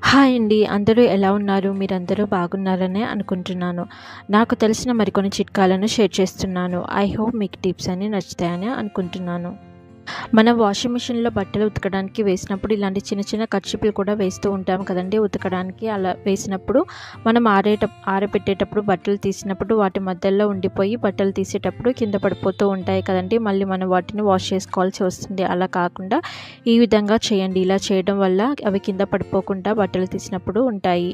Hi అండి. అందరూ ఎలా ఉన్నారు? మీరందరూ బాగున్నారనే అనుకుంటున్నాను. నాకు తెలిసిన మరికొన్ని చిట్కాలను షేర్ చేస్తున్నాను. ఐ హోప్ మీకు టిప్స్ అన్నీ నచ్చుతాయని అనుకుంటున్నాను. మనం వాషింగ్ మిషన్‌లో బట్టలు ఉతకడానికి వేసినప్పుడు ఇలాంటి చిన్న చిన్న కర్చీపులు కూడా వేస్తూ ఉంటాం కదండీ! ఉతకడానికి అలా వేసినప్పుడు మనం ఆరబెట్టేటప్పుడు బట్టలు తీసినప్పుడు వాటి మధ్యలో ఉండిపోయి బట్టలు తీసేటప్పుడు కింద పడిపోతూ ఉంటాయి కదండీ! మళ్ళీ మనం వాటిని వాష్ చేసుకోవాల్సి వస్తుంది. అలా కాకుండా ఈ విధంగా చేయండి. ఇలా చేయడం వల్ల అవి కింద పడిపోకుండా బట్టలు తీసినప్పుడు ఉంటాయి.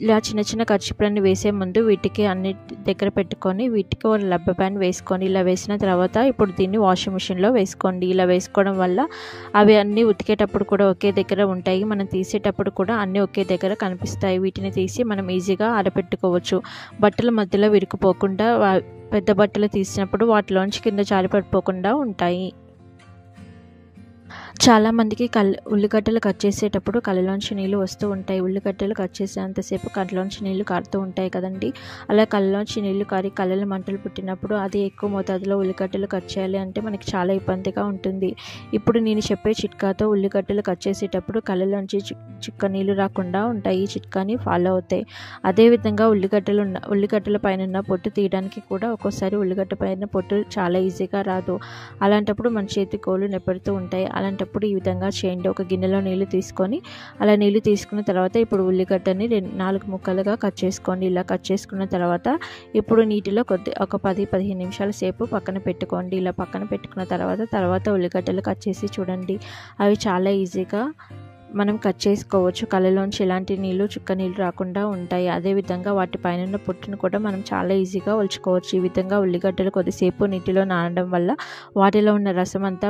ఇలా చిన్న చిన్న కర్చీపులన్నీ వేసే ముందు వీటికి అన్నిటి దగ్గర పెట్టుకొని వీటికి ఒక రబ్బర్ బ్యాండ్ వేసుకోండి. ఇలా వేసిన తర్వాత ఇప్పుడు దీన్ని వాషింగ్ మిషన్‌లో వేసుకోండి. ఇలా వేసుకోవడం వల్ల అవి అన్నీ ఉతికేటప్పుడు కూడా ఒకే దగ్గర ఉంటాయి. మనం తీసేటప్పుడు కూడా అన్నీ ఒకే దగ్గర కనిపిస్తాయి. వీటిని తీసి మనం ఈజీగా ఆరబెట్టుకోవచ్చు. బట్టల మధ్యలో విరుక్కుపోకుండా పెద్ద బట్టలు తీసినప్పుడు వాటిలోంచి కింద జారి పడిపోకుండా ఉంటాయి. చాలామందికి ఉల్లిగడ్డలు కట్ చేసేటప్పుడు కళ్ళలోంచి నీళ్ళు వస్తూ ఉంటాయి. ఉల్లిగడ్డలు కట్ చేసేంతసేపు కళ్ళలోంచి నీళ్ళు కారుతూ ఉంటాయి కదండీ! అలా కళ్ళలోంచి నీళ్ళు కారి కళ్ళలో మంటలు పుట్టినప్పుడు అది ఎక్కువ మోతాదులో ఉల్లిగడ్డలు కట్ చేయాలి అంటే మనకి చాలా ఇబ్బందిగా ఉంటుంది. ఇప్పుడు నేను చెప్పే చిట్కాతో ఉల్లిగడ్డలు కట్ చేసేటప్పుడు కళ్ళలోంచి చుక్క నీళ్ళు రాకుండా ఉంటాయి. ఈ చిట్కాని ఫాలో అవుతాయి. అదేవిధంగా ఉల్లిగడ్డల పైన పొట్టు తీయడానికి కూడా ఒక్కోసారి ఉల్లిగడ్డ పైన పొట్టు చాలా ఈజీగా రాదు. అలాంటప్పుడు మన చేతి గోళ్ళు నొప్పెడుతూ ఉంటాయి. అలాంటప్పుడు ఈ విధంగా చేయండి. ఒక గిన్నెలో నీళ్లు తీసుకొని అలా నీళ్లు తీసుకున్న తర్వాత ఇప్పుడు ఉల్లిగడ్డని 4 ముక్కలుగా కట్ చేసుకోండి. ఇలా కట్ చేసుకున్న తర్వాత ఇప్పుడు నీటిలో ఒక 10-15 నిమిషాల సేపు పక్కన పెట్టుకోండి. ఇలా పక్కన పెట్టుకున్న తర్వాత ఉల్లిగడ్డలు కట్ చేసి చూడండి. అవి చాలా ఈజీగా మనం కట్ చేసుకోవచ్చు. కళ్ళలోంచి ఎలాంటి చుక్క నీళ్ళు రాకుండా ఉంటాయి. అదేవిధంగా వాటి పైన పొట్టును కూడా మనం చాలా ఈజీగా ఒలుచుకోవచ్చు. ఈ విధంగా ఉల్లిగడ్డలు కొద్దిసేపు నీటిలో నానడం వల్ల వాటిలో ఉన్న రసం అంతా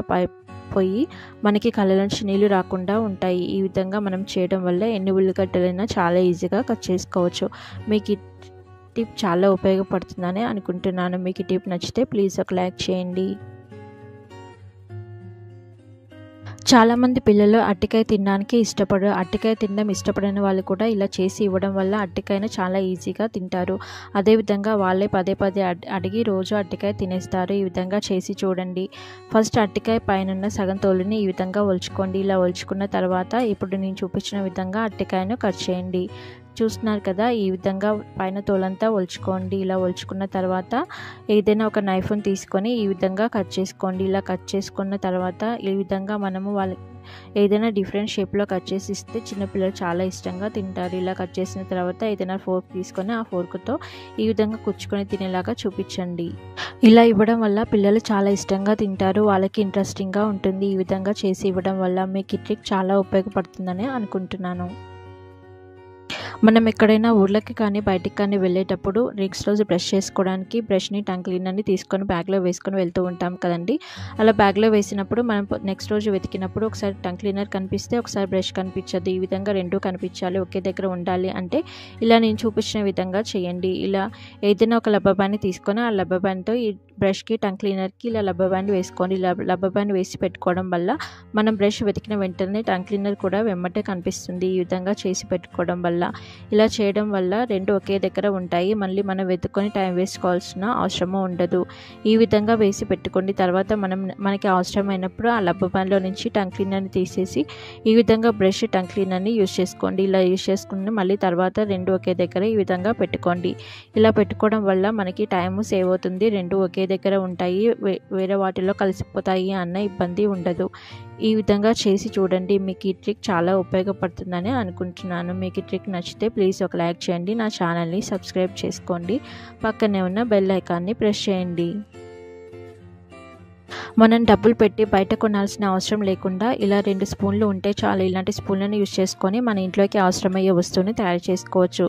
పోయి మనకి కళ్ళలోంచి నీళ్ళు రాకుండా ఉంటాయి. ఈ విధంగా మనం చేయడం వల్ల ఎన్ని ఉల్లిగడ్డలైనా చాలా ఈజీగా కట్ చేసుకోవచ్చు. మీకు ఈ టిప్ చాలా ఉపయోగపడుతుందని అనుకుంటున్నాను. మీకు ఈ టిప్ నచ్చితే ప్లీజ్ ఒక లైక్ చేయండి. చాలామంది పిల్లలు అరటికాయ తినడం ఇష్టపడని వాళ్ళు కూడా ఇలా చేసి ఇవ్వడం వల్ల అరటికాయను చాలా ఈజీగా తింటారు. అదేవిధంగా వాళ్ళే పదే అడిగి రోజు అరటికాయ తినేస్తారు. ఈ విధంగా చేసి చూడండి. ఫస్ట్ అరటికాయ పైన సగం తోలుని ఈ విధంగా ఒలుచుకోండి. ఇలా ఒలుచుకున్న తర్వాత ఇప్పుడు నేను చూపించిన విధంగా అరటికాయను కట్ చేయండి. చూస్తున్నారు కదా, ఈ విధంగా పైన తోలంతా ఒలుచుకోండి. ఇలా ఒలుచుకున్న తర్వాత ఏదైనా ఒక నైఫ్ని తీసుకొని ఈ విధంగా కట్ చేసుకోండి. ఇలా కట్ చేసుకున్న తర్వాత ఈ విధంగా మనము వాళ్ళకి ఏదైనా డిఫరెంట్ షేప్లో కట్ చేసి ఇస్తే చిన్నపిల్లలు చాలా ఇష్టంగా తింటారు. ఇలా కట్ చేసిన తర్వాత ఏదైనా ఫోర్క్ తీసుకొని ఆ ఫోర్క్తో ఈ విధంగా కుచ్చుకొని తినేలాగా చూపించండి. ఇలా ఇవ్వడం వల్ల పిల్లలు చాలా ఇష్టంగా తింటారు. వాళ్ళకి ఇంట్రెస్టింగ్గా ఉంటుంది. ఈ విధంగా చేసి ఇవ్వడం వల్ల మీకు ఈ ట్రిక్ చాలా ఉపయోగపడుతుందని అనుకుంటున్నాను. మనం ఎక్కడైనా ఊర్లకి కానీ బయటికి కానీ వెళ్ళేటప్పుడు నెక్స్ట్ రోజు బ్రష్ చేసుకోవడానికి బ్రష్ని టంగ్ క్లీనర్ని తీసుకొని బ్యాగ్లో వేసుకొని వెళ్తూ ఉంటాం కదండి. అలా బ్యాగ్లో వేసినప్పుడు మనం నెక్స్ట్ రోజు వెతికినప్పుడు ఒకసారి టంగ్ క్లీనర్ కనిపిస్తే ఒకసారి బ్రష్ కనిపించదు. ఈ విధంగా రెండూ కనిపించాలి, ఒకే దగ్గర ఉండాలి అంటే ఇలా నేను చూపించిన విధంగా చేయండి. ఇలా ఏదైనా ఒక రబ్బర్ బ్యాండ్ని తీసుకొని ఆ రబ్బర్ బ్యాండ్తో ఈ బ్రష్కి టంగ్ క్లీనర్కి ఇలా రబ్బర్ బ్యాండ్ వేసుకోండి. ఇలా రబ్బర్ బ్యాండ్ వేసి పెట్టుకోవడం వల్ల మనం బ్రష్ వెతికిన వెంటనే టంగ్ క్లీనర్ కూడా వెంబటే కనిపిస్తుంది. ఈ విధంగా చేసి పెట్టుకోవడం వల్ల ఇలా చేయడం వల్ల రెండు ఒకే దగ్గర ఉంటాయి. మళ్ళీ మనం వెతుక్కొని టైం వేసుకోవాల్సిన అవసరము ఉండదు. ఈ విధంగా వేసి పెట్టుకోండి. తర్వాత మనకి అవసరమైనప్పుడు ఆ రబ్బర్ బ్యాండ్లో నుంచి టంగ్ క్లీనర్ని తీసేసి ఈ విధంగా బ్రష్ టంగ్ క్లీనర్ని యూజ్ చేసుకోండి. ఇలా యూజ్ చేసుకుని మళ్ళీ తర్వాత రెండు ఒకే దగ్గర ఈ విధంగా పెట్టుకోండి. ఇలా పెట్టుకోవడం వల్ల మనకి టైము సేవ్ అవుతుంది. రెండు ఒకే దగ్గర ఉంటాయి, వేరే వాటిలో కలిసిపోతాయి అన్న ఇబ్బంది ఉండదు. ఈ విధంగా చేసి చూడండి. మీకు ఈ ట్రిక్ చాలా ఉపయోగపడుతుందని అనుకుంటున్నాను. మీకు ఈ ట్రిక్ నచ్చితే ప్లీజ్ ఒక లైక్ చేయండి. నా ఛానల్ని సబ్స్క్రైబ్ చేసుకోండి. పక్కనే ఉన్న బెల్ ఐకాన్ని ప్రెస్ చేయండి. మనం డబ్బులు పెట్టి బయట కొనాల్సిన అవసరం లేకుండా ఇలా 2 స్పూన్లు ఉంటే చాలు. ఇలాంటి స్పూన్లను యూజ్ చేసుకొని మన ఇంట్లోకి అవసరమయ్యే వస్తువుని తయారు చేసుకోవచ్చు.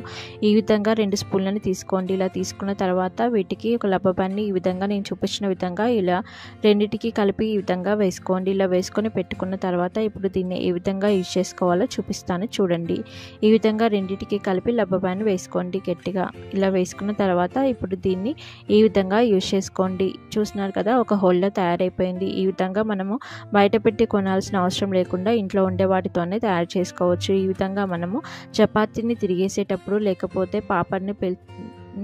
ఈ విధంగా 2 స్పూన్లను తీసుకోండి. ఇలా తీసుకున్న తర్వాత వీటికి ఒక రబ్బర్ బ్యాండ్ని ఈ విధంగా నేను చూపించిన విధంగా ఇలా రెండింటికి కలిపి ఈ విధంగా వేసుకోండి. ఇలా వేసుకొని పెట్టుకున్న తర్వాత ఇప్పుడు దీన్ని ఏ విధంగా యూజ్ చేసుకోవాలో చూపిస్తాను చూడండి. ఈ విధంగా రెండింటికి కలిపి రబ్బర్ బ్యాండ్ వేసుకోండి గట్టిగా. ఇలా వేసుకున్న తర్వాత ఇప్పుడు దీన్ని ఈ విధంగా యూజ్ చేసుకోండి. చూస్తున్నారు కదా, ఒక హోల్డర్ తయారైపోయింది. ఈ విధంగా మనము బయట పెట్టి కొనాల్సిన అవసరం లేకుండా ఇంట్లో ఉండే వాటితోనే తయారు చేసుకోవచ్చు. ఈ విధంగా మనము చపాతీని తిరిగేసేటప్పుడు లేకపోతే పాపడ్ని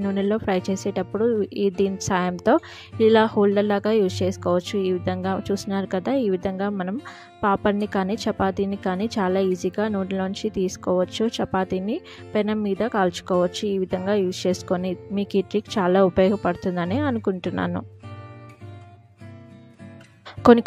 నూనెలో ఫ్రై చేసేటప్పుడు దీని సాయంతో ఇలా హోల్డర్ లాగా యూజ్ చేసుకోవచ్చు. ఈ విధంగా చూస్తున్నారు కదా, ఈ విధంగా మనం పాపడ్ని కానీ చపాతీని కానీ చాలా ఈజీగా నూనెలోంచి తీసుకోవచ్చు. చపాతీని పెనం మీద కాల్చుకోవచ్చు. ఈ విధంగా యూజ్ చేసుకొని మీకు ఈ ట్రిక్ చాలా ఉపయోగపడుతుందని అనుకుంటున్నాను.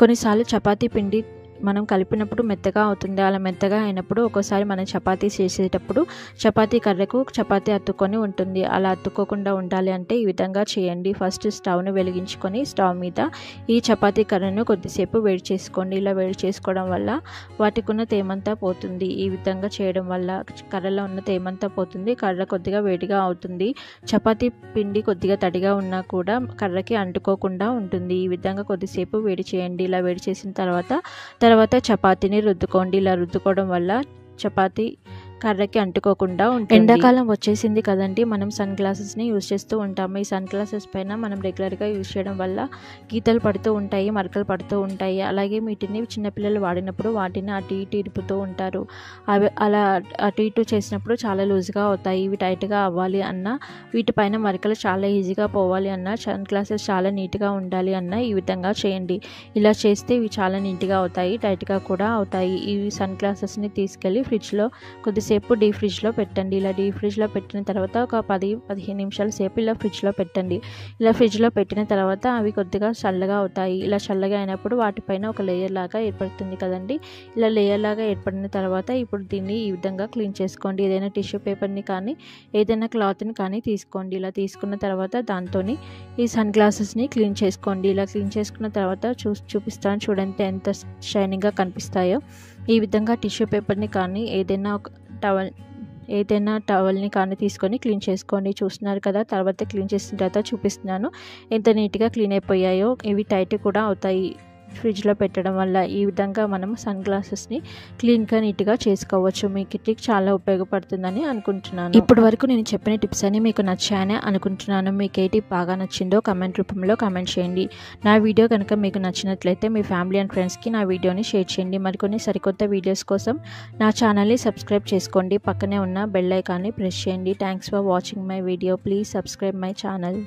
కొన్నిసార్లు చపాతీ పిండి మనం కలిపినప్పుడు మెత్తగా అవుతుంది. అలా మెత్తగా అయినప్పుడు ఒక్కోసారి మనం చపాతీ చేసేటప్పుడు చపాతీ కర్రకు చపాతీ అతుక్కొని ఉంటుంది. అలా అతుక్కోకుండా ఉండాలి అంటే ఈ విధంగా చేయండి. ఫస్ట్ స్టవ్ను వెలిగించుకొని స్టవ్ మీద ఈ చపాతీ కర్రను కొద్దిసేపు వేడి చేసుకోండి. ఇలా వేడి చేసుకోవడం వల్ల వాటికి ఉన్న తేమంతా పోతుంది. ఈ విధంగా చేయడం వల్ల కర్రలో ఉన్న తేమంతా పోతుంది. కర్ర కొద్దిగా వేడిగా అవుతుంది. చపాతీ పిండి కొద్దిగా తడిగా ఉన్నా కూడా కర్రకి అంటుకోకుండా ఉంటుంది. ఈ విధంగా కొద్దిసేపు వేడి చేయండి. ఇలా వేడి చేసిన తర్వాత చపాతీని రుద్దుకోండి. ఇలా రుద్దుకోవడం వల్ల చపాతీ కర్రకి అంటుకోకుండా ఉంటుంది. ఎండాకాలం వచ్చేసింది కదండి, మనం సన్ గ్లాసెస్ని యూజ్ చేస్తూ ఉంటాము. ఈ సన్ గ్లాసెస్ పైన మనం రెగ్యులర్గా యూజ్ చేయడం వల్ల గీతలు పడుతూ ఉంటాయి, మరకలు పడుతూ ఉంటాయి. అలాగే వీటిని చిన్నపిల్లలు వాడినప్పుడు వాటిని అటు ఇటు ఇరుపుతూ ఉంటారు. అలా అటు ఇటు చేసినప్పుడు చాలా లూజ్గా అవుతాయి. ఇవి టైట్గా అవ్వాలి అన్నా, వీటిపైన మరకలు చాలా ఈజీగా పోవాలి అన్నా, సన్ గ్లాసెస్ చాలా నీట్గా ఉండాలి అన్నా ఈ విధంగా చేయండి. ఇలా చేస్తే ఇవి చాలా నీట్గా అవుతాయి, టైట్గా కూడా అవుతాయి. ఈ సన్ గ్లాసెస్ని తీసుకెళ్ళి ఫ్రిడ్జ్లో కొద్దిసేపు డీప్ ఫ్రిడ్జ్లో పెట్టండి. ఇలా డీప్ ఫ్రిడ్జ్లో పెట్టిన తర్వాత ఒక 10-15 నిమిషాల సేపు ఇలా ఫ్రిడ్జ్లో పెట్టండి. ఇలా ఫ్రిడ్జ్లో పెట్టిన తర్వాత అవి కొద్దిగా చల్లగా అవుతాయి. ఇలా చల్లగా అయినప్పుడు వాటిపైన ఒక లేయర్ లాగా ఏర్పడుతుంది కదండి. ఇలా లేయర్ లాగా ఏర్పడిన తర్వాత ఇప్పుడు దీన్ని ఈ విధంగా క్లీన్ చేసుకోండి. ఏదైనా టిష్యూ పేపర్ని కానీ ఏదైనా క్లాత్ని కానీ తీసుకోండి. ఇలా తీసుకున్న తర్వాత దాంతో ఈ సన్ గ్లాసెస్ని క్లీన్ చేసుకోండి. ఇలా క్లీన్ చేసుకున్న తర్వాత చూపిస్తాను చూడండి ఎంత షైనింగ్గా కనిపిస్తాయో. ఈ విధంగా టిష్యూ పేపర్ని కానీ ఏదైనా టవల్ని కానీ తీసుకొని క్లీన్ చేసుకోండి. చూస్తున్నారు కదా, తర్వాత క్లీన్ చేసిన తర్వాత చూపిస్తున్నాను ఎంత నీట్గా క్లీన్ అయిపోయాయో. ఇవి టైట్ కూడా అవుతాయి ఫ్రిడ్జ్లో పెట్టడం వల్ల. ఈ విధంగా మనం సన్ గ్లాసెస్ని క్లీన్గా నీట్గా చేసుకోవచ్చు. మీకు ట్రిక్ చాలా ఉపయోగపడుతుందని అనుకుంటున్నాను. ఇప్పటి వరకు నేను చెప్పిన టిప్స్ అన్ని మీకు నచ్చాయని అనుకుంటున్నాను. మీకు ఏ టిప్ బాగా నచ్చిందో కమెంట్ రూపంలో కమెంట్ చేయండి. నా వీడియో కనుక మీకు నచ్చినట్లయితే మీ ఫ్యామిలీ అండ్ ఫ్రెండ్స్కి నా వీడియోని షేర్ చేయండి. మరికొన్ని సరికొత్త వీడియోస్ కోసం నా ఛానల్ని సబ్స్క్రైబ్ చేసుకోండి. పక్కనే ఉన్న బెల్ ఐకాన్ని ప్రెస్ చేయండి. Thanks for watching my video. Please subscribe my channel.